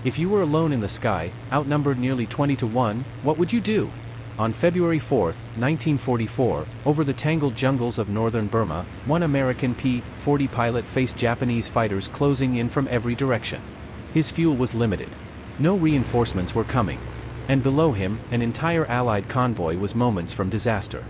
If you were alone in the sky, outnumbered nearly 20 to 1, what would you do? On February 4, 1944, over the tangled jungles of northern Burma, one American P-40 pilot faced Japanese fighters closing in from every direction. His fuel was limited. No reinforcements were coming. And below him, an entire Allied convoy was moments from disaster.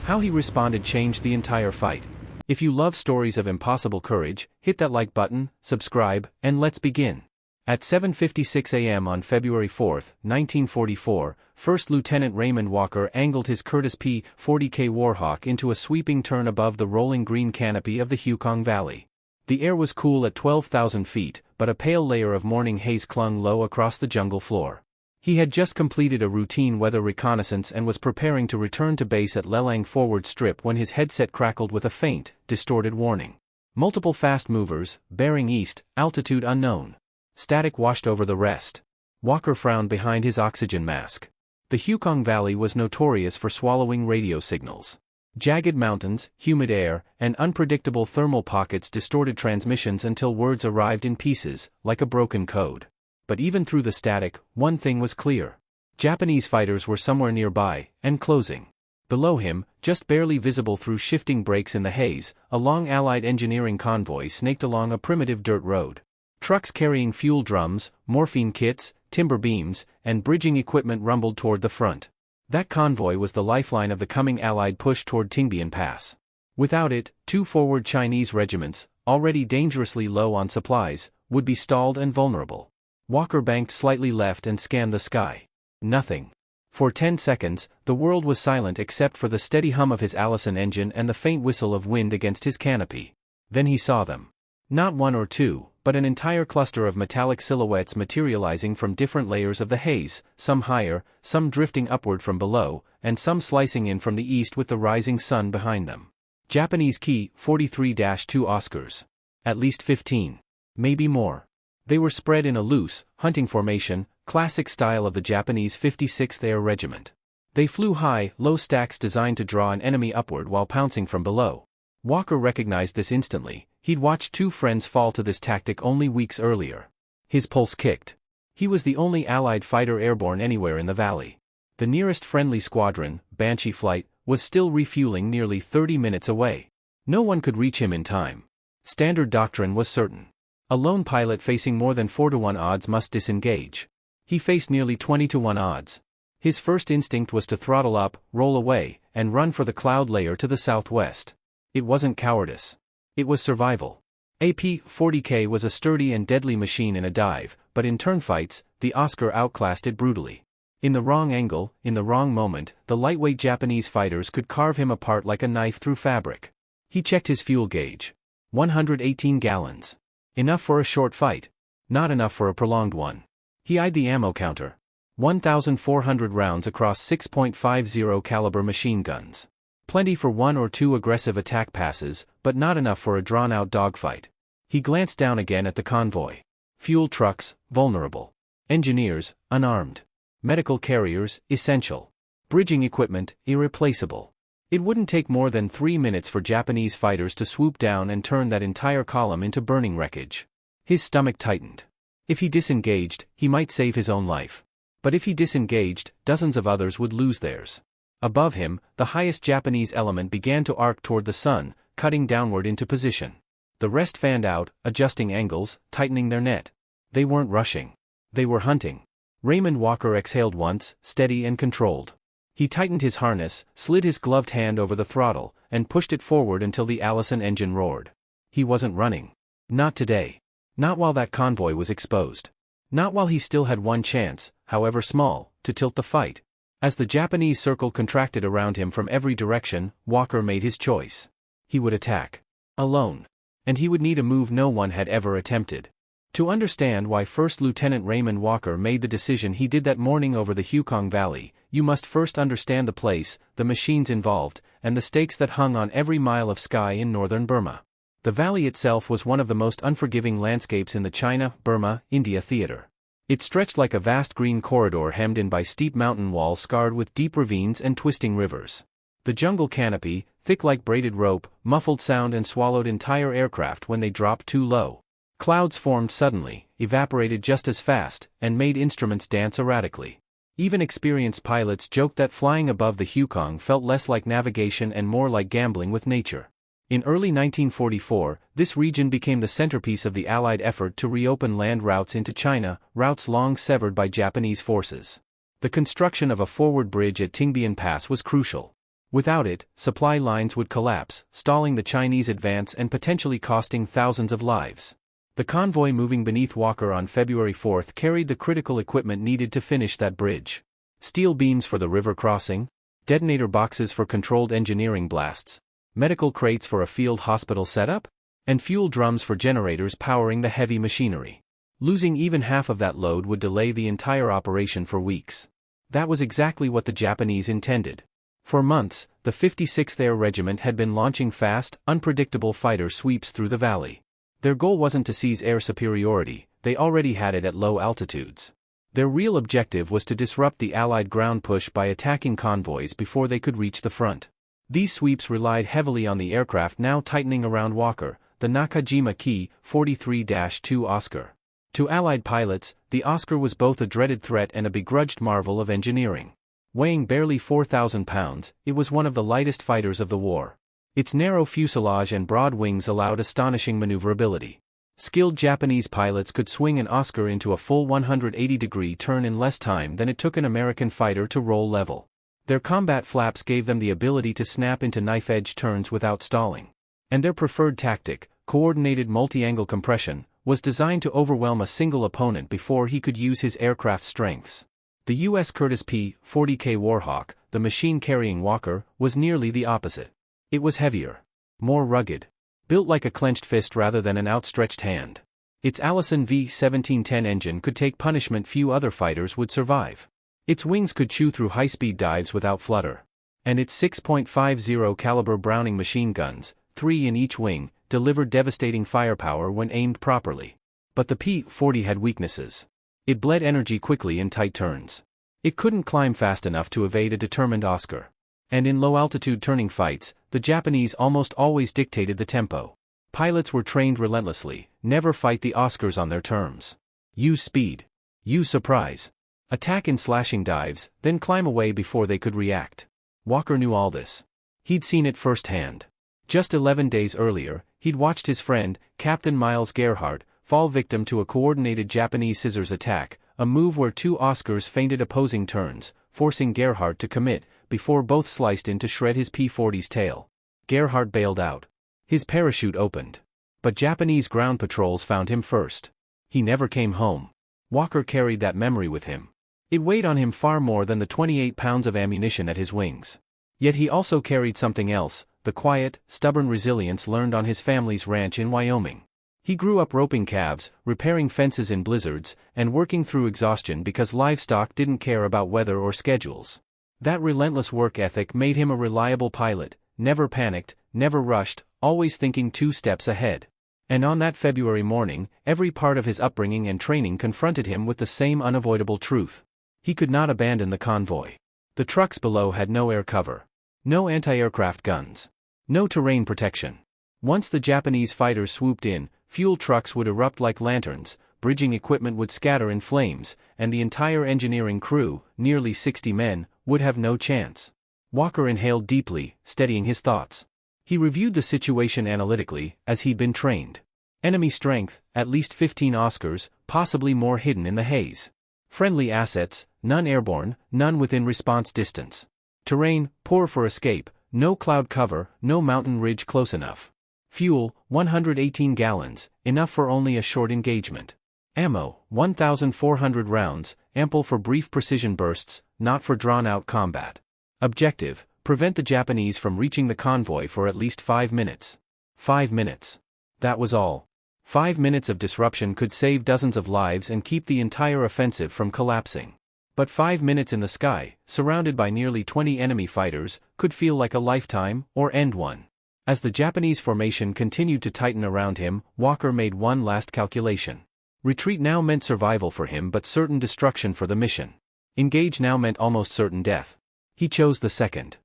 How he responded changed the entire fight. If you love stories of impossible courage, hit that like button, subscribe, and let's begin. At 7:56 a.m. on February 4, 1944, First Lieutenant Raymond Walker angled his Curtiss P-40 Warhawk into a sweeping turn above the rolling green canopy of the Yukon Valley. The air was cool at 12,000 feet, but a pale layer of morning haze clung low across the jungle floor. He had just completed a routine weather reconnaissance and was preparing to return to base at Lelang Forward Strip when his headset crackled with a faint, distorted warning. Multiple fast movers, bearing east, altitude unknown. Static washed over the rest. Walker frowned behind his oxygen mask. The Yukon Valley was notorious for swallowing radio signals. Jagged mountains, humid air, and unpredictable thermal pockets distorted transmissions until words arrived in pieces, like a broken code. But even through the static, one thing was clear. Japanese fighters were somewhere nearby, and closing. Below him, just barely visible through shifting breaks in the haze, a long Allied engineering convoy snaked along a primitive dirt road. Trucks carrying fuel drums, morphine kits, timber beams, and bridging equipment rumbled toward the front. That convoy was the lifeline of the coming Allied push toward Tingbian Pass. Without it, two forward Chinese regiments, already dangerously low on supplies, would be stalled and vulnerable. Walker banked slightly left and scanned the sky. Nothing. For 10 seconds, the world was silent except for the steady hum of his Allison engine and the faint whistle of wind against his canopy. Then he saw them. Not one or two, but an entire cluster of metallic silhouettes materializing from different layers of the haze, some higher, some drifting upward from below, and some slicing in from the east with the rising sun behind them. Japanese Ki-43-2 Oscars. At least 15. Maybe more. They were spread in a loose, hunting formation, classic style of the Japanese 56th Air Regiment. They flew high, low stacks designed to draw an enemy upward while pouncing from below. Walker recognized this instantly. He'd watched two friends fall to this tactic only weeks earlier. His pulse kicked. He was the only Allied fighter airborne anywhere in the valley. The nearest friendly squadron, Banshee Flight, was still refueling nearly 30 minutes away. No one could reach him in time. Standard doctrine was certain. A lone pilot facing more than 4 to 1 odds must disengage. He faced nearly 20 to 1 odds. His first instinct was to throttle up, roll away, and run for the cloud layer to the southwest. It wasn't cowardice. It was survival. A P-40K was a sturdy and deadly machine in a dive, but in turnfights, the Oscar outclassed it brutally. In the wrong angle, in the wrong moment, the lightweight Japanese fighters could carve him apart like a knife through fabric. He checked his fuel gauge. 118 gallons. Enough for a short fight. Not enough for a prolonged one. He eyed the ammo counter. 1,400 rounds across 6.50 caliber machine guns. Plenty for 1 or 2 aggressive attack passes, but not enough for a drawn-out dogfight. He glanced down again at the convoy. Fuel trucks, vulnerable. Engineers, unarmed. Medical carriers, essential. Bridging equipment, irreplaceable. It wouldn't take more than 3 minutes for Japanese fighters to swoop down and turn that entire column into burning wreckage. His stomach tightened. If he disengaged, he might save his own life. But if he disengaged, dozens of others would lose theirs. Above him, the highest Japanese element began to arc toward the sun, cutting downward into position. The rest fanned out, adjusting angles, tightening their net. They weren't rushing. They were hunting. Raymond Walker exhaled once, steady and controlled. He tightened his harness, slid his gloved hand over the throttle, and pushed it forward until the Allison engine roared. He wasn't running. Not today. Not while that convoy was exposed. Not while he still had one chance, however small, to tilt the fight. As the Japanese circle contracted around him from every direction, Walker made his choice. He would attack. Alone. And he would need a move no one had ever attempted. To understand why First Lieutenant Raymond Walker made the decision he did that morning over the Yukon Valley, you must first understand the place, the machines involved, and the stakes that hung on every mile of sky in northern Burma. The valley itself was one of the most unforgiving landscapes in the China, Burma, India theater. It stretched like a vast green corridor hemmed in by steep mountain walls scarred with deep ravines and twisting rivers. The jungle canopy, thick like braided rope, muffled sound and swallowed entire aircraft when they dropped too low. Clouds formed suddenly, evaporated just as fast, and made instruments dance erratically. Even experienced pilots joked that flying above the Yukon felt less like navigation and more like gambling with nature. In early 1944, this region became the centerpiece of the Allied effort to reopen land routes into China, routes long severed by Japanese forces. The construction of a forward bridge at Tingbian Pass was crucial. Without it, supply lines would collapse, stalling the Chinese advance and potentially costing thousands of lives. The convoy moving beneath Walker on February 4 carried the critical equipment needed to finish that bridge. Steel beams for the river crossing, detonator boxes for controlled engineering blasts, medical crates for a field hospital setup, and fuel drums for generators powering the heavy machinery. Losing even half of that load would delay the entire operation for weeks. That was exactly what the Japanese intended. For months, the 56th Air Regiment had been launching fast, unpredictable fighter sweeps through the valley. Their goal wasn't to seize air superiority, they already had it at low altitudes. Their real objective was to disrupt the Allied ground push by attacking convoys before they could reach the front. These sweeps relied heavily on the aircraft now tightening around Walker, the Nakajima Ki-43-2 Oscar. To Allied pilots, the Oscar was both a dreaded threat and a begrudged marvel of engineering. Weighing barely 4,000 pounds, it was one of the lightest fighters of the war. Its narrow fuselage and broad wings allowed astonishing maneuverability. Skilled Japanese pilots could swing an Oscar into a full 180-degree turn in less time than it took an American fighter to roll level. Their combat flaps gave them the ability to snap into knife-edge turns without stalling. And their preferred tactic, coordinated multi-angle compression, was designed to overwhelm a single opponent before he could use his aircraft's strengths. The U.S. Curtiss P-40 Warhawk, the machine carrying Walker, was nearly the opposite. It was heavier, more rugged, built like a clenched fist rather than an outstretched hand. Its Allison V-1710 engine could take punishment few other fighters would survive. Its wings could chew through high-speed dives without flutter. And its 6.50 caliber Browning machine guns, 3 in each wing, delivered devastating firepower when aimed properly. But the P-40 had weaknesses. It bled energy quickly in tight turns. It couldn't climb fast enough to evade a determined Oscar. And in low-altitude turning fights, the Japanese almost always dictated the tempo. Pilots were trained relentlessly, never fight the Oscars on their terms. Use speed. Use surprise. Attack in slashing dives, then climb away before they could react. Walker knew all this. He'd seen it firsthand. Just 11 days earlier, he'd watched his friend, Captain Miles Gerhardt, fall victim to a coordinated Japanese scissors attack, a move where 2 Oscars feinted opposing turns, forcing Gerhardt to commit, before both sliced in to shred his P-40's tail. Gerhardt bailed out. His parachute opened. But Japanese ground patrols found him first. He never came home. Walker carried that memory with him. It weighed on him far more than the 28 pounds of ammunition at his wings. Yet he also carried something else, the quiet, stubborn resilience learned on his family's ranch in Wyoming. He grew up roping calves, repairing fences in blizzards, and working through exhaustion because livestock didn't care about weather or schedules. That relentless work ethic made him a reliable pilot, never panicked, never rushed, always thinking 2 steps ahead. And on that February morning, every part of his upbringing and training confronted him with the same unavoidable truth. He could not abandon the convoy. The trucks below had no air cover. No anti-aircraft guns. No terrain protection. Once the Japanese fighters swooped in, fuel trucks would erupt like lanterns, bridging equipment would scatter in flames, and the entire engineering crew, nearly 60 men, would have no chance. Walker inhaled deeply, steadying his thoughts. He reviewed the situation analytically, as he'd been trained. Enemy strength, at least 15 Oscars, possibly more hidden in the haze. Friendly assets, none airborne, none within response distance. Terrain, poor for escape, no cloud cover, no mountain ridge close enough. Fuel, 118 gallons, enough for only a short engagement. Ammo, 1,400 rounds, ample for brief precision bursts, not for drawn-out combat. Objective, prevent the Japanese from reaching the convoy for at least 5 minutes. 5 minutes. That was all. 5 minutes of disruption could save dozens of lives and keep the entire offensive from collapsing. But 5 minutes in the sky, surrounded by nearly 20 enemy fighters, could feel like a lifetime, or end one. As the Japanese formation continued to tighten around him, Walker made one last calculation. Retreat now meant survival for him but certain destruction for the mission. Engage now meant almost certain death. He chose the second.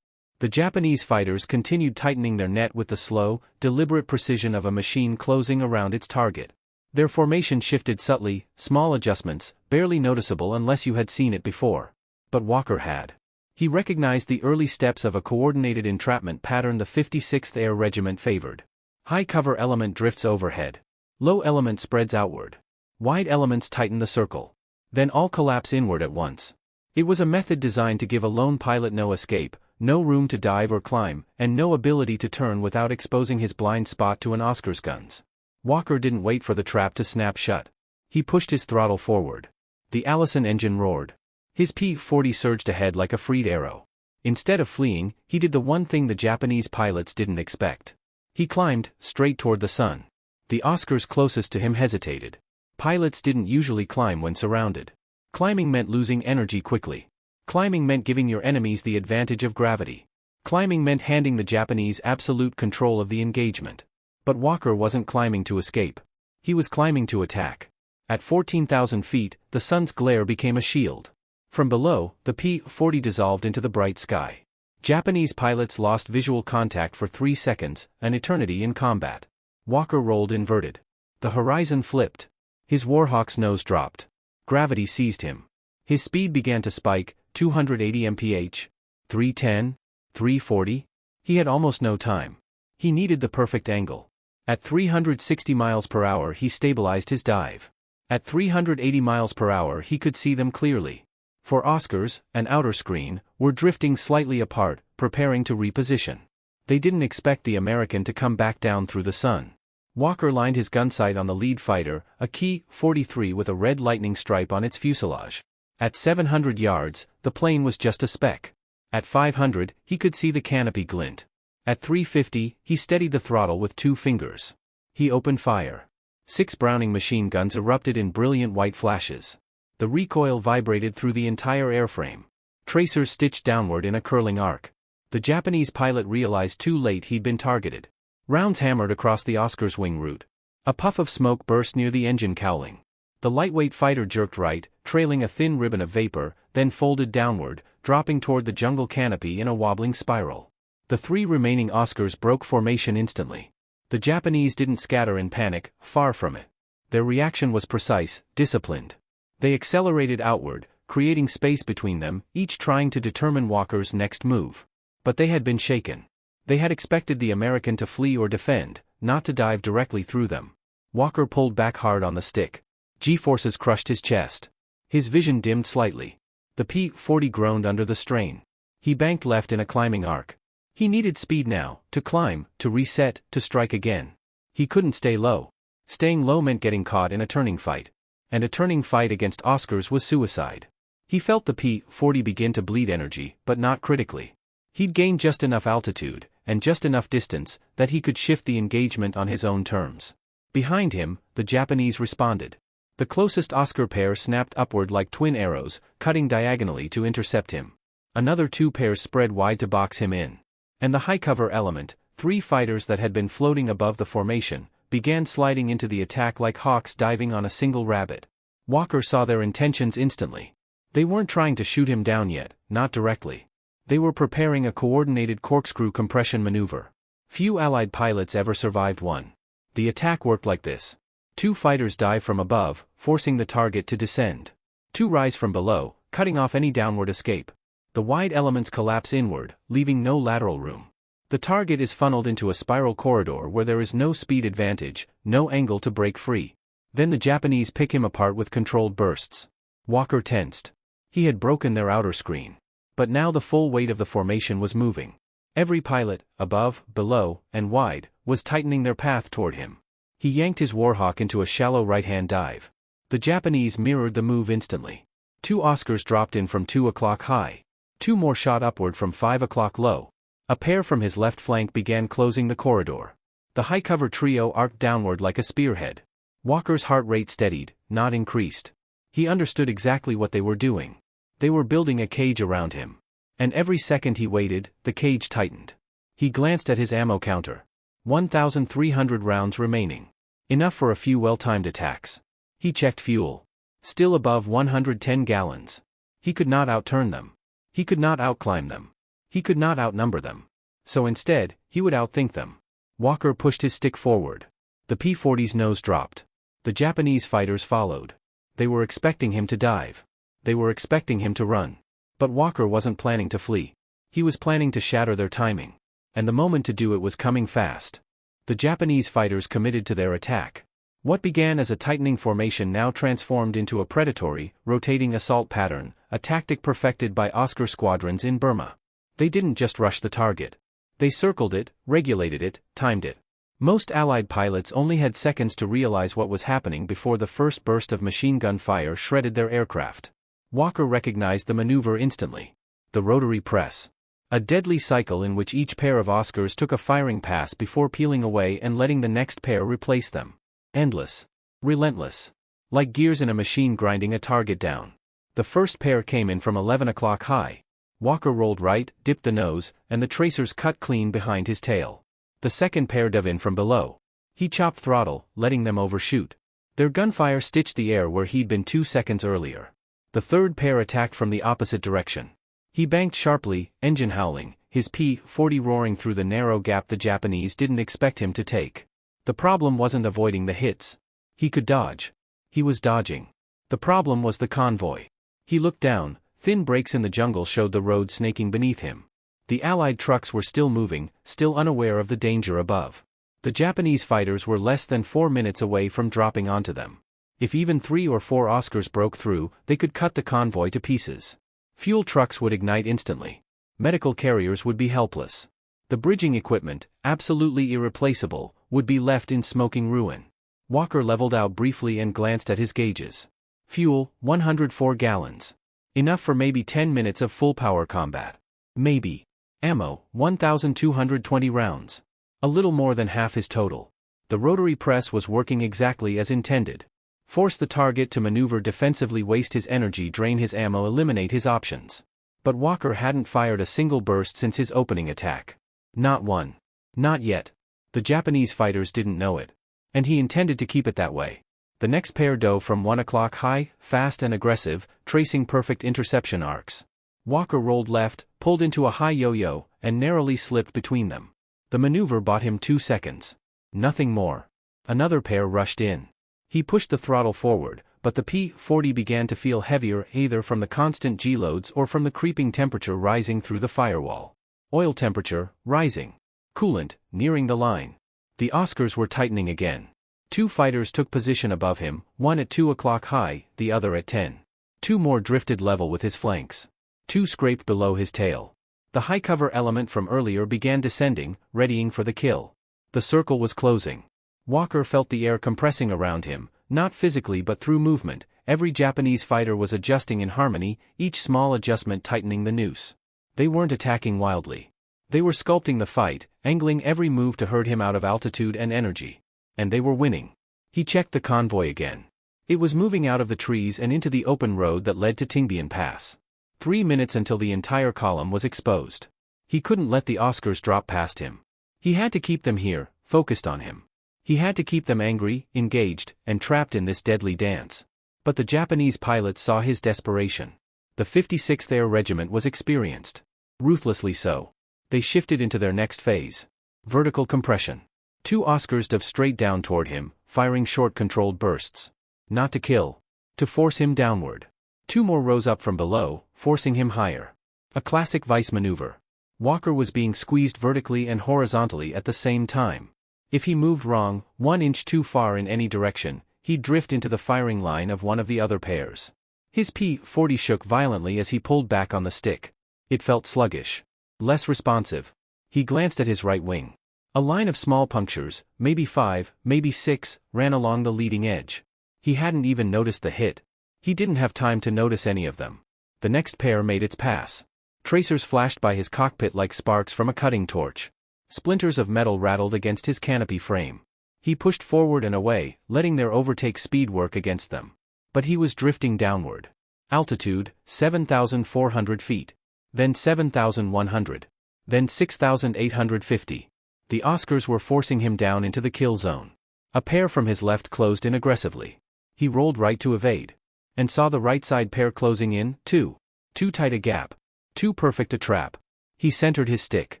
The Japanese fighters continued tightening their net with the slow, deliberate precision of a machine closing around its target. Their formation shifted subtly, small adjustments, barely noticeable unless you had seen it before. But Walker had. He recognized the early steps of a coordinated entrapment pattern the 56th Air Regiment favored. High cover element drifts overhead. Low element spreads outward. Wide elements tighten the circle. Then all collapse inward at once. It was a method designed to give a lone pilot no escape, no room to dive or climb, and no ability to turn without exposing his blind spot to an Oscar's guns. Walker didn't wait for the trap to snap shut. He pushed his throttle forward. The Allison engine roared. His P-40 surged ahead like a freed arrow. Instead of fleeing, he did the one thing the Japanese pilots didn't expect. He climbed, straight toward the sun. The Oscars closest to him hesitated. Pilots didn't usually climb when surrounded. Climbing meant losing energy quickly. Climbing meant giving your enemies the advantage of gravity. Climbing meant handing the Japanese absolute control of the engagement. But Walker wasn't climbing to escape. He was climbing to attack. At 14,000 feet, the sun's glare became a shield. From below, the P-40 dissolved into the bright sky. Japanese pilots lost visual contact for 3 seconds, an eternity in combat. Walker rolled inverted. The horizon flipped. His Warhawk's nose dropped. Gravity seized him. His speed began to spike, 280 mph, 310, 340. He had almost no time. He needed the perfect angle. At 360 miles per hour he stabilized his dive. At 380 miles per hour he could see them clearly. For Oscars, an outer screen, were drifting slightly apart, preparing to reposition. They didn't expect the American to come back down through the sun. Walker lined his gun sight on the lead fighter, a Ki-43 with a red lightning stripe on its fuselage. At 700 yards, the plane was just a speck. At 500, he could see the canopy glint. At 350, he steadied the throttle with 2 fingers. He opened fire. 6 Browning machine guns erupted in brilliant white flashes. The recoil vibrated through the entire airframe. Tracers stitched downward in a curling arc. The Japanese pilot realized too late he'd been targeted. Rounds hammered across the Oscar's wing root. A puff of smoke burst near the engine cowling. The lightweight fighter jerked right, trailing a thin ribbon of vapor, then folded downward, dropping toward the jungle canopy in a wobbling spiral. The 3 remaining Oscars broke formation instantly. The Japanese didn't scatter in panic, far from it. Their reaction was precise, disciplined. They accelerated outward, creating space between them, each trying to determine Walker's next move. But they had been shaken. They had expected the American to flee or defend, not to dive directly through them. Walker pulled back hard on the stick. G-forces crushed his chest. His vision dimmed slightly. The P-40 groaned under the strain. He banked left in a climbing arc. He needed speed now, to climb, to reset, to strike again. He couldn't stay low. Staying low meant getting caught in a turning fight. And a turning fight against Oscars was suicide. He felt the P-40 begin to bleed energy, but not critically. He'd gained just enough altitude, and just enough distance, that he could shift the engagement on his own terms. Behind him, the Japanese responded. The closest Oscar pair snapped upward like twin arrows, cutting diagonally to intercept him. Another 2 pairs spread wide to box him in. And the high-cover element, 3 fighters that had been floating above the formation, began sliding into the attack like hawks diving on a single rabbit. Walker saw their intentions instantly. They weren't trying to shoot him down yet, not directly. They were preparing a coordinated corkscrew compression maneuver. Few Allied pilots ever survived one. The attack worked like this. 2 fighters dive from above, forcing the target to descend. 2 rise from below, cutting off any downward escape. The wide elements collapse inward, leaving no lateral room. The target is funneled into a spiral corridor where there is no speed advantage, no angle to break free. Then the Japanese pick him apart with controlled bursts. Walker tensed. He had broken their outer screen. But now the full weight of the formation was moving. Every pilot, above, below, and wide, was tightening their path toward him. He yanked his Warhawk into a shallow right-hand dive. The Japanese mirrored the move instantly. 2 Oscars dropped in from 2 o'clock high. 2 more shot upward from 5 o'clock low. A pair from his left flank began closing the corridor. The high-cover trio arced downward like a spearhead. Walker's heart rate steadied, not increased. He understood exactly what they were doing. They were building a cage around him. And every second he waited, the cage tightened. He glanced at his ammo counter. 1,300 rounds remaining. Enough for a few well-timed attacks. He checked fuel. Still above 110 gallons. He could not outturn them. He could not outclimb them. He could not outnumber them. So instead, he would outthink them. Walker pushed his stick forward. The P-40's nose dropped. The Japanese fighters followed. They were expecting him to dive. They were expecting him to run. But Walker wasn't planning to flee. He was planning to shatter their timing. And the moment to do it was coming fast. The Japanese fighters committed to their attack. What began as a tightening formation now transformed into a predatory, rotating assault pattern, a tactic perfected by Oscar squadrons in Burma. They didn't just rush the target. They circled it, regulated it, timed it. Most Allied pilots only had seconds to realize what was happening before the first burst of machine gun fire shredded their aircraft. Walker recognized the maneuver instantly. The Rotary Press. A deadly cycle in which each pair of Oscars took a firing pass before peeling away and letting the next pair replace them. Endless. Relentless. Like gears in a machine grinding a target down. The first pair came in from 11 o'clock high. Walker rolled right, dipped the nose, and the tracers cut clean behind his tail. The second pair dove in from below. He chopped throttle, letting them overshoot. Their gunfire stitched the air where he'd been 2 seconds earlier. The third pair attacked from the opposite direction. He banked sharply, engine howling, his P-40 roaring through the narrow gap the Japanese didn't expect him to take. The problem wasn't avoiding the hits. He could dodge. He was dodging. The problem was the convoy. He looked down, thin breaks in the jungle showed the road snaking beneath him. The Allied trucks were still moving, still unaware of the danger above. The Japanese fighters were less than 4 minutes away from dropping onto them. If even 3 or 4 Oscars broke through, they could cut the convoy to pieces. Fuel trucks would ignite instantly. Medical carriers would be helpless. The bridging equipment, absolutely irreplaceable, would be left in smoking ruin. Walker leveled out briefly and glanced at his gauges. Fuel, 104 gallons. Enough for maybe 10 minutes of full-power combat. Maybe. Ammo, 1,220 rounds. A little more than half his total. The Rotary Press was working exactly as intended. Force the target to maneuver defensively, waste his energy, drain his ammo, eliminate his options. But Walker hadn't fired a single burst since his opening attack. Not one. Not yet. The Japanese fighters didn't know it. And he intended to keep it that way. The next pair dove from 1 o'clock high, fast and aggressive, tracing perfect interception arcs. Walker rolled left, pulled into a high yo-yo, and narrowly slipped between them. The maneuver bought him 2 seconds. Nothing more. Another pair rushed in. He pushed the throttle forward, but the P-40 began to feel heavier either from the constant G-loads or from the creeping temperature rising through the firewall. Oil temperature, rising. Coolant, nearing the line. The Oscars were tightening again. 2 fighters took position above him, one at 2 o'clock high, the other at 10. 2 more drifted level with his flanks. 2 scraped below his tail. The high cover element from earlier began descending, readying for the kill. The circle was closing. Walker felt the air compressing around him, not physically but through movement. Every Japanese fighter was adjusting in harmony, each small adjustment tightening the noose. They weren't attacking wildly. They were sculpting the fight, angling every move to herd him out of altitude and energy. And they were winning. He checked the convoy again. It was moving out of the trees and into the open road that led to Tingbian Pass. 3 minutes until the entire column was exposed. He couldn't let the Oscars drop past him. He had to keep them here, focused on him. He had to keep them angry, engaged, and trapped in this deadly dance. But the Japanese pilots saw his desperation. The 56th Air Regiment was experienced. Ruthlessly so. They shifted into their next phase. Vertical compression. 2 Oscars dove straight down toward him, firing short controlled bursts. Not to kill. To force him downward. 2 more rose up from below, forcing him higher. A classic vice maneuver. Walker was being squeezed vertically and horizontally at the same time. If he moved wrong, 1 inch too far in any direction, he'd drift into the firing line of one of the other pairs. His P-40 shook violently as he pulled back on the stick. It felt sluggish. Less responsive. He glanced at his right wing. A line of small punctures, maybe 5, maybe 6, ran along the leading edge. He hadn't even noticed the hit. He didn't have time to notice any of them. The next pair made its pass. Tracers flashed by his cockpit like sparks from a cutting torch. Splinters of metal rattled against his canopy frame. He pushed forward and away, letting their overtake speed work against them. But he was drifting downward. Altitude, 7,400 feet. Then 7,100. Then 6,850. The Oscars were forcing him down into the kill zone. A pair from his left closed in aggressively. He rolled right to evade. And saw the right side pair closing in, too. Too tight a gap. Too perfect a trap. He centered his stick.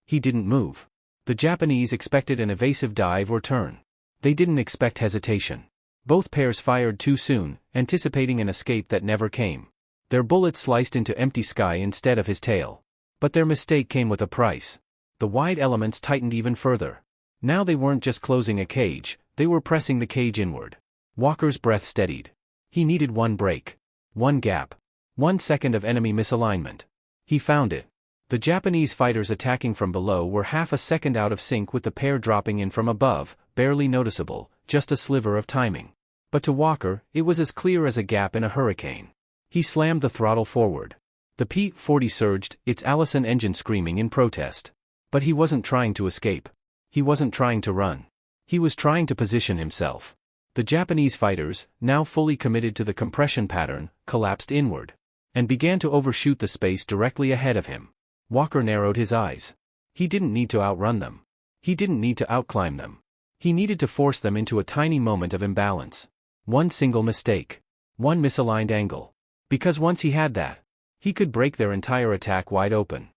He didn't move. The Japanese expected an evasive dive or turn. They didn't expect hesitation. Both pairs fired too soon, anticipating an escape that never came. Their bullets sliced into empty sky instead of his tail. But their mistake came with a price. The wide elements tightened even further. Now they weren't just closing a cage, they were pressing the cage inward. Walker's breath steadied. He needed one break. One gap. 1 second of enemy misalignment. He found it. The Japanese fighters attacking from below were half a second out of sync with the pair dropping in from above, barely noticeable, just a sliver of timing. But to Walker, it was as clear as a gap in a hurricane. He slammed the throttle forward. The P-40 surged, its Allison engine screaming in protest. But he wasn't trying to escape. He wasn't trying to run. He was trying to position himself. The Japanese fighters, now fully committed to the compression pattern, collapsed inward and began to overshoot the space directly ahead of him. Walker narrowed his eyes. He didn't need to outrun them. He didn't need to outclimb them. He needed to force them into a tiny moment of imbalance. One single mistake. One misaligned angle. Because once he had that, he could break their entire attack wide open.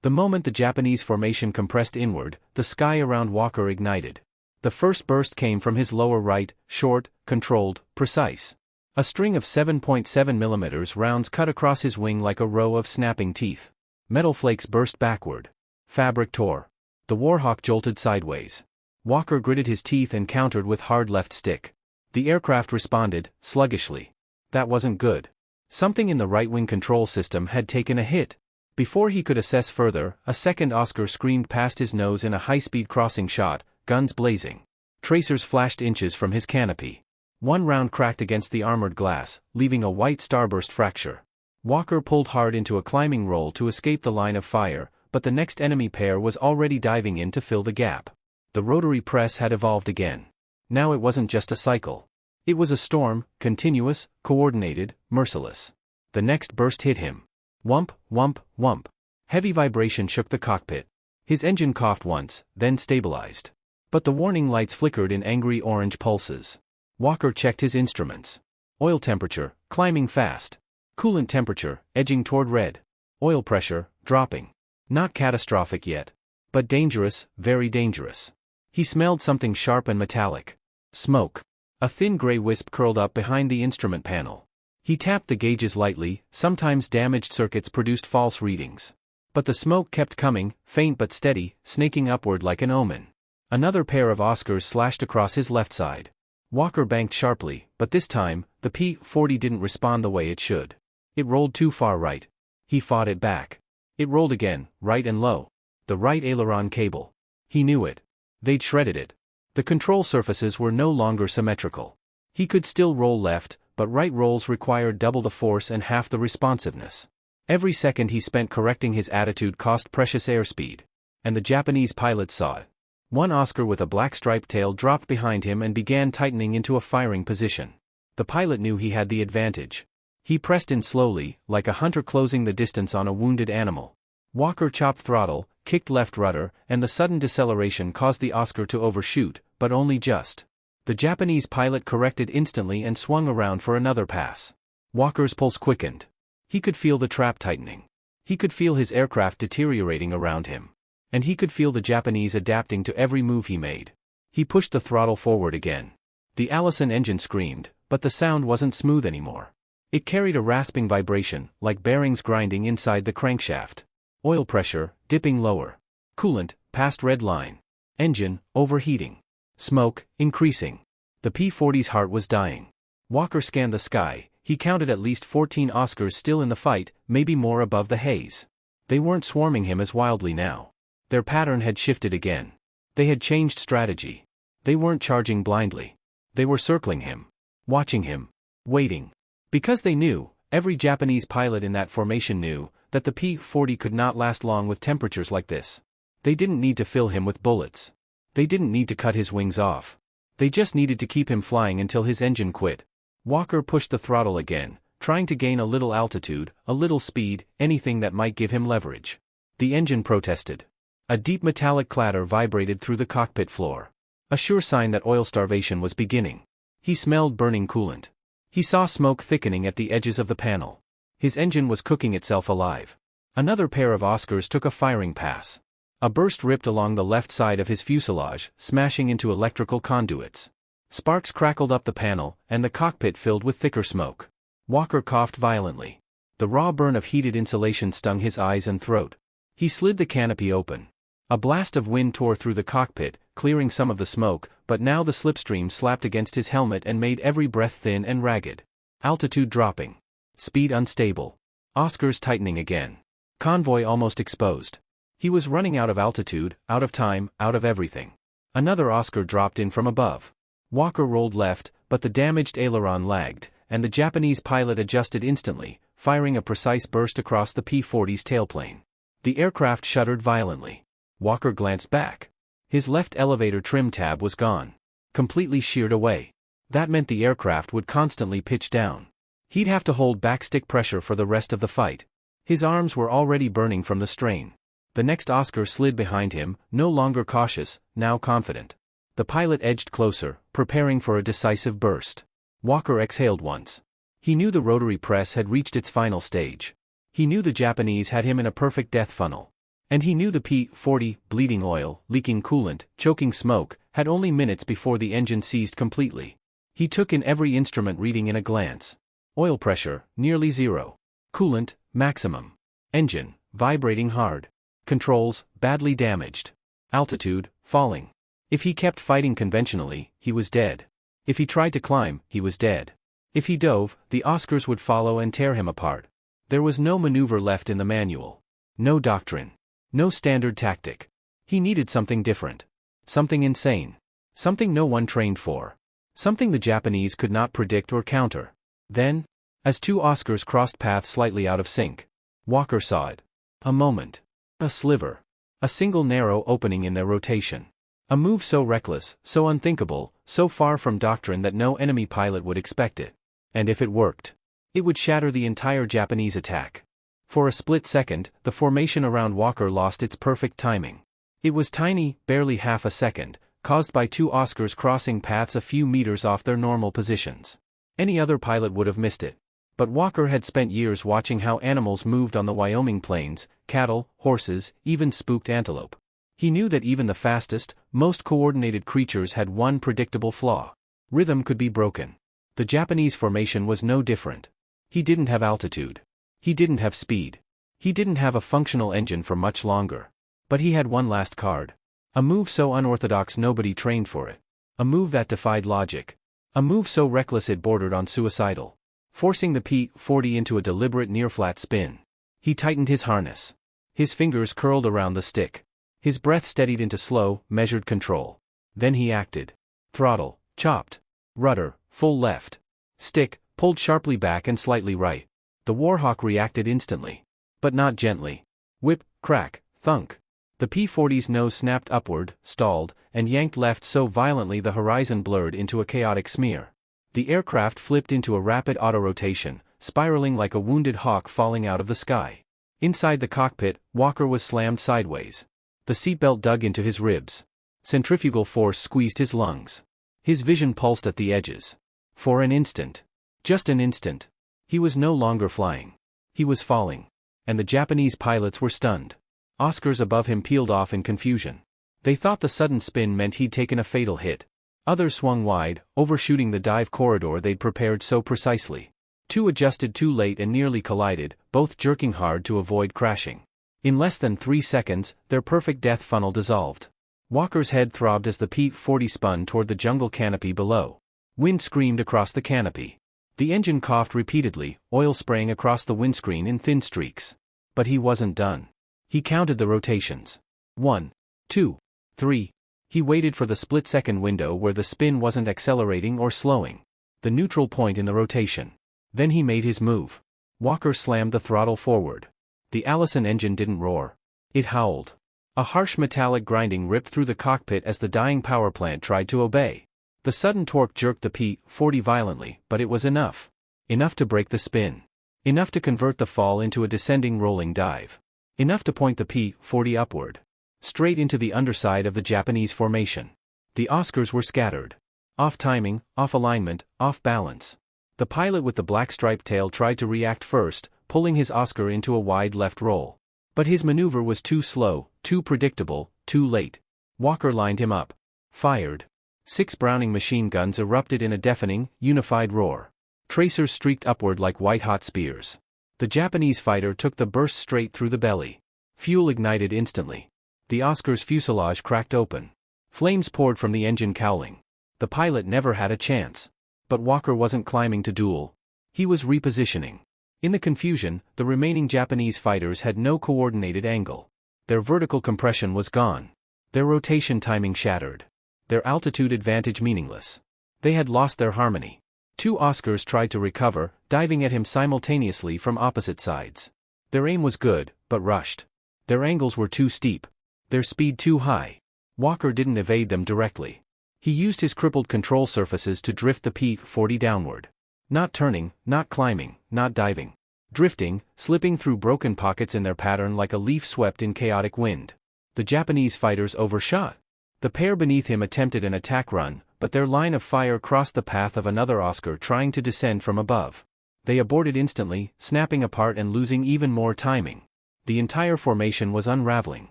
The moment the Japanese formation compressed inward, the sky around Walker ignited. The first burst came from his lower right, short, controlled, precise. A string of 7.7 mm rounds cut across his wing like a row of snapping teeth. Metal flakes burst backward. Fabric tore. The Warhawk jolted sideways. Walker gritted his teeth and countered with hard left stick. The aircraft responded, sluggishly. That wasn't good. Something in the right-wing control system had taken a hit. Before he could assess further, a second Oscar screamed past his nose in a high-speed crossing shot, guns blazing. Tracers flashed inches from his canopy. One round cracked against the armored glass, leaving a white starburst fracture. Walker pulled hard into a climbing roll to escape the line of fire, but the next enemy pair was already diving in to fill the gap. The Rotary Press had evolved again. Now it wasn't just a cycle. It was a storm, continuous, coordinated, merciless. The next burst hit him. Whump, whump, whump. Heavy vibration shook the cockpit. His engine coughed once, then stabilized. But the warning lights flickered in angry orange pulses. Walker checked his instruments. Oil temperature, climbing fast. Coolant temperature, edging toward red. Oil pressure, dropping. Not catastrophic yet. But dangerous, very dangerous. He smelled something sharp and metallic. Smoke. A thin gray wisp curled up behind the instrument panel. He tapped the gauges lightly, sometimes damaged circuits produced false readings. But the smoke kept coming, faint but steady, snaking upward like an omen. Another pair of Oscars slashed across his left side. Walker banked sharply, but this time, the P-40 didn't respond the way it should. It rolled too far right. He fought it back. It rolled again, right and low. The right aileron cable. He knew it. They'd shredded it. The control surfaces were no longer symmetrical. He could still roll left, but right rolls required double the force and half the responsiveness. Every second he spent correcting his attitude cost precious airspeed. And the Japanese pilots saw it. One Oscar with a black striped tail dropped behind him and began tightening into a firing position. The pilot knew he had the advantage. He pressed in slowly, like a hunter closing the distance on a wounded animal. Walker chopped throttle, kicked left rudder, and the sudden deceleration caused the Oscar to overshoot, but only just. The Japanese pilot corrected instantly and swung around for another pass. Walker's pulse quickened. He could feel the trap tightening. He could feel his aircraft deteriorating around him. And he could feel the Japanese adapting to every move he made. He pushed the throttle forward again. The Allison engine screamed, but the sound wasn't smooth anymore. It carried a rasping vibration, like bearings grinding inside the crankshaft. Oil pressure, dipping lower. Coolant, past red line. Engine, overheating. Smoke, increasing. The P-40's heart was dying. Walker scanned the sky. He counted at least 14 Oscars still in the fight, maybe more above the haze. They weren't swarming him as wildly now. Their pattern had shifted again. They had changed strategy. They weren't charging blindly. They were circling him. Watching him. Waiting. Because they knew, every Japanese pilot in that formation knew, that the P-40 could not last long with temperatures like this. They didn't need to fill him with bullets. They didn't need to cut his wings off. They just needed to keep him flying until his engine quit. Walker pushed the throttle again, trying to gain a little altitude, a little speed, anything that might give him leverage. The engine protested. A deep metallic clatter vibrated through the cockpit floor. A sure sign that oil starvation was beginning. He smelled burning coolant. He saw smoke thickening at the edges of the panel. His engine was cooking itself alive. Another pair of Oscars took a firing pass. A burst ripped along the left side of his fuselage, smashing into electrical conduits. Sparks crackled up the panel, and the cockpit filled with thicker smoke. Walker coughed violently. The raw burn of heated insulation stung his eyes and throat. He slid the canopy open. A blast of wind tore through the cockpit, clearing some of the smoke, but now the slipstream slapped against his helmet and made every breath thin and ragged. Altitude dropping. Speed unstable. Oscars tightening again. Convoy almost exposed. He was running out of altitude, out of time, out of everything. Another Oscar dropped in from above. Walker rolled left, but the damaged aileron lagged, and the Japanese pilot adjusted instantly, firing a precise burst across the P-40's tailplane. The aircraft shuddered violently. Walker glanced back. His left elevator trim tab was gone. Completely sheared away. That meant the aircraft would constantly pitch down. He'd have to hold backstick pressure for the rest of the fight. His arms were already burning from the strain. The next Oscar slid behind him, no longer cautious, now confident. The pilot edged closer, preparing for a decisive burst. Walker exhaled once. He knew the Rotary Press had reached its final stage. He knew the Japanese had him in a perfect death funnel. And he knew the P-40, bleeding oil, leaking coolant, choking smoke, had only minutes before the engine seized completely. He took in every instrument reading in a glance. Oil pressure, nearly zero. Coolant, maximum. Engine, vibrating hard. Controls, badly damaged. Altitude, falling. If he kept fighting conventionally, he was dead. If he tried to climb, he was dead. If he dove, the Oscars would follow and tear him apart. There was no maneuver left in the manual. No doctrine. No standard tactic. He needed something different. Something insane. Something no one trained for. Something the Japanese could not predict or counter. Then, as two Oscars crossed paths slightly out of sync, Walker saw it. A moment. A sliver. A single narrow opening in their rotation. A move so reckless, so unthinkable, so far from doctrine that no enemy pilot would expect it. And if it worked, it would shatter the entire Japanese attack. For a split second, the formation around Walker lost its perfect timing. It was tiny, barely half a second, caused by two Oscars crossing paths a few meters off their normal positions. Any other pilot would have missed it. But Walker had spent years watching how animals moved on the Wyoming plains, cattle, horses, even spooked antelope. He knew that even the fastest, most coordinated creatures had one predictable flaw. Rhythm could be broken. The Japanese formation was no different. He didn't have altitude. He didn't have speed. He didn't have a functional engine for much longer. But he had one last card. A move so unorthodox nobody trained for it. A move that defied logic. A move so reckless it bordered on suicidal. Forcing the P-40 into a deliberate near-flat spin. He tightened his harness. His fingers curled around the stick. His breath steadied into slow, measured control. Then he acted. Throttle, chopped. Rudder, full left. Stick, pulled sharply back and slightly right. The Warhawk reacted instantly. But not gently. Whip, crack, thunk. The P-40's nose snapped upward, stalled, and yanked left so violently the horizon blurred into a chaotic smear. The aircraft flipped into a rapid autorotation, spiraling like a wounded hawk falling out of the sky. Inside the cockpit, Walker was slammed sideways. The seatbelt dug into his ribs. Centrifugal force squeezed his lungs. His vision pulsed at the edges. For an instant. Just an instant. He was no longer flying. He was falling. And the Japanese pilots were stunned. Oscars above him peeled off in confusion. They thought the sudden spin meant he'd taken a fatal hit. Others swung wide, overshooting the dive corridor they'd prepared so precisely. Two adjusted too late and nearly collided, both jerking hard to avoid crashing. In less than 3 seconds, their perfect death funnel dissolved. Walker's head throbbed as the P-40 spun toward the jungle canopy below. Wind screamed across the canopy. The engine coughed repeatedly, oil spraying across the windscreen in thin streaks. But he wasn't done. He counted the rotations. 1, 2, 3. He waited for the split-second window where the spin wasn't accelerating or slowing. The neutral point in the rotation. Then he made his move. Walker slammed the throttle forward. The Allison engine didn't roar. It howled. A harsh metallic grinding ripped through the cockpit as the dying power plant tried to obey. The sudden torque jerked the P-40 violently, but it was enough. Enough to break the spin. Enough to convert the fall into a descending rolling dive. Enough to point the P-40 upward. Straight into the underside of the Japanese formation. The Oscars were scattered. Off timing, off alignment, off balance. The pilot with the black striped tail tried to react first, pulling his Oscar into a wide left roll. But his maneuver was too slow, too predictable, too late. Walker lined him up. Fired. 6 Browning machine guns erupted in a deafening, unified roar. Tracers streaked upward like white-hot spears. The Japanese fighter took the burst straight through the belly. Fuel ignited instantly. The Oscar's fuselage cracked open. Flames poured from the engine cowling. The pilot never had a chance. But Walker wasn't climbing to duel. He was repositioning. In the confusion, the remaining Japanese fighters had no coordinated angle. Their vertical compression was gone. Their rotation timing shattered. Their altitude advantage meaningless. They had lost their harmony. 2 Oscars tried to recover, diving at him simultaneously from opposite sides. Their aim was good, but rushed. Their angles were too steep. Their speed too high. Walker didn't evade them directly. He used his crippled control surfaces to drift the P-40 downward. Not turning, not climbing, not diving. Drifting, slipping through broken pockets in their pattern like a leaf swept in chaotic wind. The Japanese fighters overshot. The pair beneath him attempted an attack run, but their line of fire crossed the path of another Oscar trying to descend from above. They aborted instantly, snapping apart and losing even more timing. The entire formation was unraveling.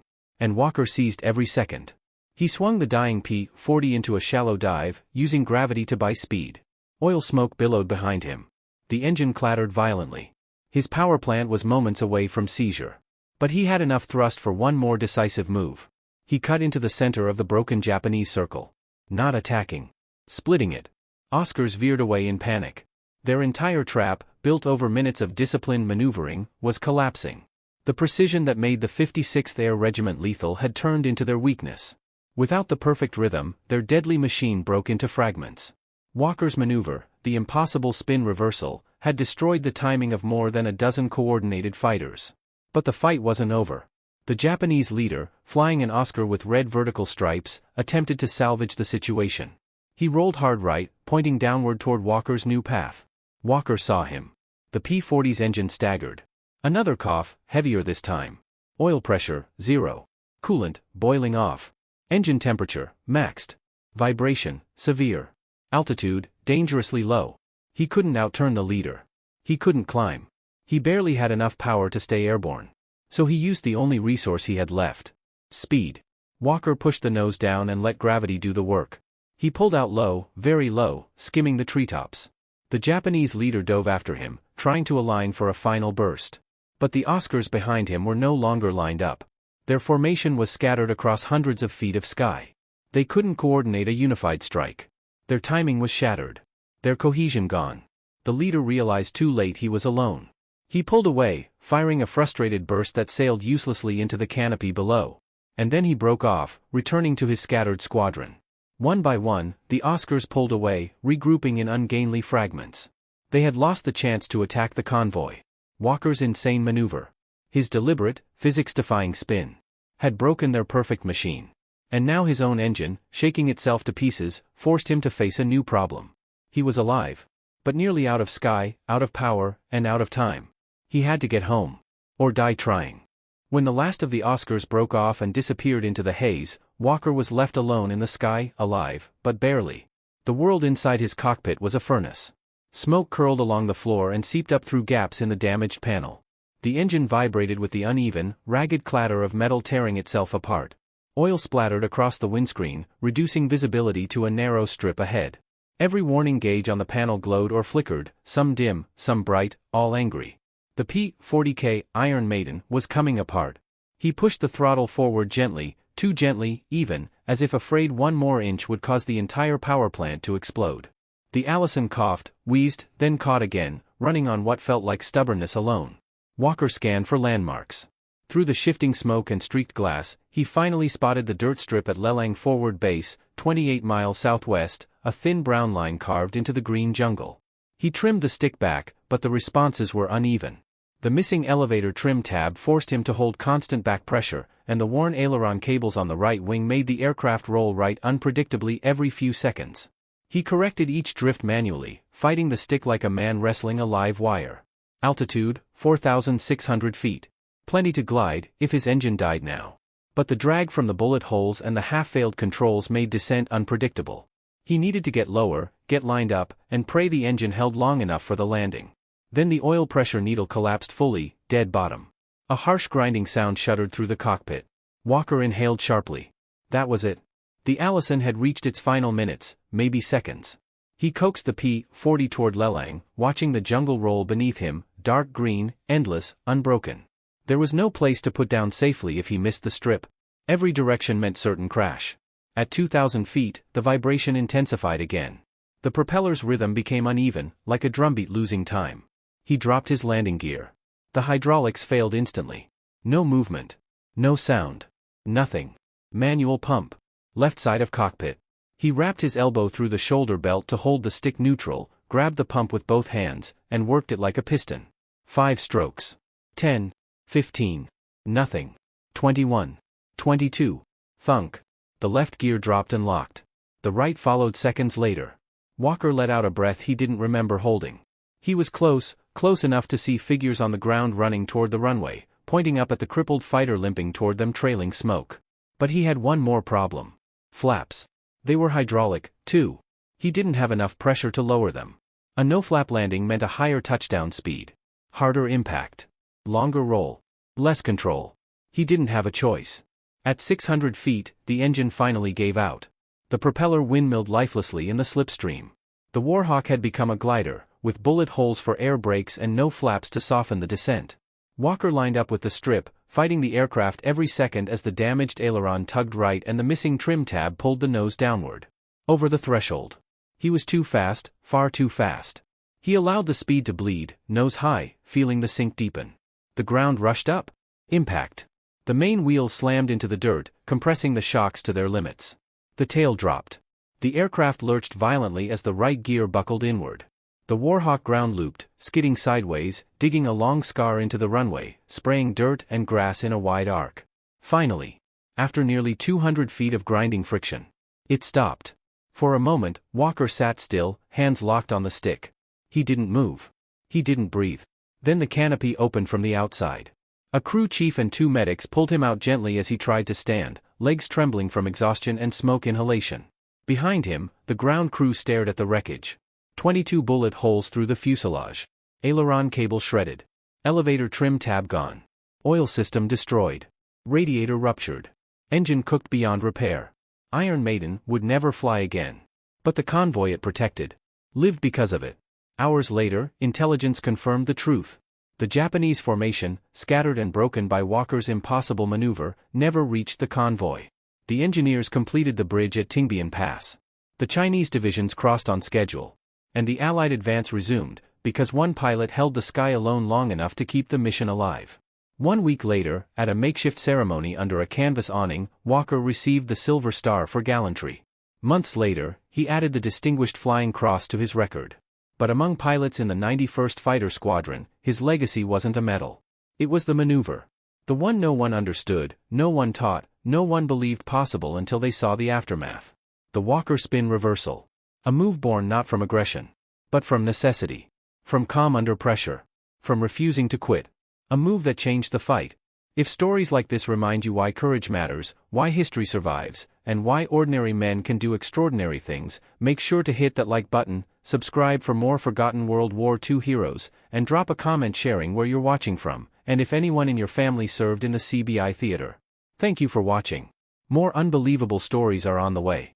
And Walker seized every second. He swung the dying P-40 into a shallow dive, using gravity to buy speed. Oil smoke billowed behind him. The engine clattered violently. His power plant was moments away from seizure. But he had enough thrust for one more decisive move. He cut into the center of the broken Japanese circle. Not attacking. Splitting it. Oscars veered away in panic. Their entire trap, built over minutes of disciplined maneuvering, was collapsing. The precision that made the 56th Air Regiment lethal had turned into their weakness. Without the perfect rhythm, their deadly machine broke into fragments. Walker's maneuver, the impossible spin reversal, had destroyed the timing of more than a dozen coordinated fighters. But the fight wasn't over. The Japanese leader, flying an Oscar with red vertical stripes, attempted to salvage the situation. He rolled hard right, pointing downward toward Walker's new path. Walker saw him. The P-40's engine staggered. Another cough, heavier this time. Oil pressure, 0. Coolant, boiling off. Engine temperature, maxed. Vibration, severe. Altitude, dangerously low. He couldn't outturn the leader. He couldn't climb. He barely had enough power to stay airborne. So he used the only resource he had left. Speed. Walker pushed the nose down and let gravity do the work. He pulled out low, very low, skimming the treetops. The Japanese leader dove after him, trying to align for a final burst. But the Oscars behind him were no longer lined up. Their formation was scattered across hundreds of feet of sky. They couldn't coordinate a unified strike. Their timing was shattered. Their cohesion gone. The leader realized too late he was alone. He pulled away, firing a frustrated burst that sailed uselessly into the canopy below. And then he broke off, returning to his scattered squadron. One by one, the Oscars pulled away, regrouping in ungainly fragments. They had lost the chance to attack the convoy. Walker's insane maneuver, his deliberate, physics-defying spin, had broken their perfect machine. And now his own engine, shaking itself to pieces, forced him to face a new problem. He was alive, but nearly out of sky, out of power, and out of time. He had to get home. Or die trying. When the last of the Oscars broke off and disappeared into the haze, Walker was left alone in the sky, alive, but barely. The world inside his cockpit was a furnace. Smoke curled along the floor and seeped up through gaps in the damaged panel. The engine vibrated with the uneven, ragged clatter of metal tearing itself apart. Oil splattered across the windscreen, reducing visibility to a narrow strip ahead. Every warning gauge on the panel glowed or flickered, some dim, some bright, all angry. The P-40K Iron Maiden was coming apart. He pushed the throttle forward gently, too gently, even, as if afraid one more inch would cause the entire power plant to explode. The Allison coughed, wheezed, then caught again, running on what felt like stubbornness alone. Walker scanned for landmarks. Through the shifting smoke and streaked glass, he finally spotted the dirt strip at Lelang Forward Base, 28 miles southwest, a thin brown line carved into the green jungle. He trimmed the stick back, but the responses were uneven. The missing elevator trim tab forced him to hold constant back pressure, and the worn aileron cables on the right wing made the aircraft roll right unpredictably every few seconds. He corrected each drift manually, fighting the stick like a man wrestling a live wire. Altitude, 4,600 feet. Plenty to glide, if his engine died now. But the drag from the bullet holes and the half-failed controls made descent unpredictable. He needed to get lower, get lined up, and pray the engine held long enough for the landing. Then the oil pressure needle collapsed fully, dead bottom. A harsh grinding sound shuddered through the cockpit. Walker inhaled sharply. That was it. The Allison had reached its final minutes, maybe seconds. He coaxed the P-40 toward Lelang, watching the jungle roll beneath him, dark green, endless, unbroken. There was no place to put down safely if he missed the strip. Every direction meant certain crash. At 2,000 feet, the vibration intensified again. The propeller's rhythm became uneven, like a drumbeat losing time. He dropped his landing gear. The hydraulics failed instantly. No movement. No sound. Nothing. Manual pump. Left side of cockpit. He wrapped his elbow through the shoulder belt to hold the stick neutral, grabbed the pump with both hands, and worked it like a piston. 5 strokes. 10. 15. Nothing. 21. 22. Thunk. The left gear dropped and locked. The right followed seconds later. Walker let out a breath he didn't remember holding. He was close enough to see figures on the ground running toward the runway, pointing up at the crippled fighter limping toward them trailing smoke. But he had one more problem. Flaps. They were hydraulic, too. He didn't have enough pressure to lower them. A no-flap landing meant a higher touchdown speed. Harder impact. Longer roll. Less control. He didn't have a choice. At 600 feet, the engine finally gave out. The propeller windmilled lifelessly in the slipstream. The Warhawk had become a glider, with bullet holes for air brakes and no flaps to soften the descent. Walker lined up with the strip, fighting the aircraft every second as the damaged aileron tugged right and the missing trim tab pulled the nose downward. Over the threshold. He was too fast, far too fast. He allowed the speed to bleed, nose high, feeling the sink deepen. The ground rushed up. Impact. The main wheel slammed into the dirt, compressing the shocks to their limits. The tail dropped. The aircraft lurched violently as the right gear buckled inward. The Warhawk ground looped, skidding sideways, digging a long scar into the runway, spraying dirt and grass in a wide arc. Finally, after nearly 200 feet of grinding friction, it stopped. For a moment, Walker sat still, hands locked on the stick. He didn't move. He didn't breathe. Then the canopy opened from the outside. A crew chief and 2 medics pulled him out gently as he tried to stand, legs trembling from exhaustion and smoke inhalation. Behind him, the ground crew stared at the wreckage. 22 bullet holes through the fuselage. Aileron cable shredded. Elevator trim tab gone. Oil system destroyed. Radiator ruptured. Engine cooked beyond repair. Iron Maiden would never fly again. But the convoy it protected lived because of it. Hours later, intelligence confirmed the truth. The Japanese formation, scattered and broken by Walker's impossible maneuver, never reached the convoy. The engineers completed the bridge at Tingbian Pass. The Chinese divisions crossed on schedule. And the Allied advance resumed, because one pilot held the sky alone long enough to keep the mission alive. 1 week later, at a makeshift ceremony under a canvas awning, Walker received the Silver Star for gallantry. Months later, he added the Distinguished Flying Cross to his record. But among pilots in the 91st Fighter Squadron, his legacy wasn't a medal. It was the maneuver. The one no one understood, no one taught, no one believed possible until they saw the aftermath. The Walker spin reversal. A move born not from aggression, but from necessity. From calm under pressure. From refusing to quit. A move that changed the fight. If stories like this remind you why courage matters, why history survives, and why ordinary men can do extraordinary things, make sure to hit that like button, subscribe for more forgotten World War II heroes, and drop a comment sharing where you're watching from, and if anyone in your family served in the CBI theater. Thank you for watching. More unbelievable stories are on the way.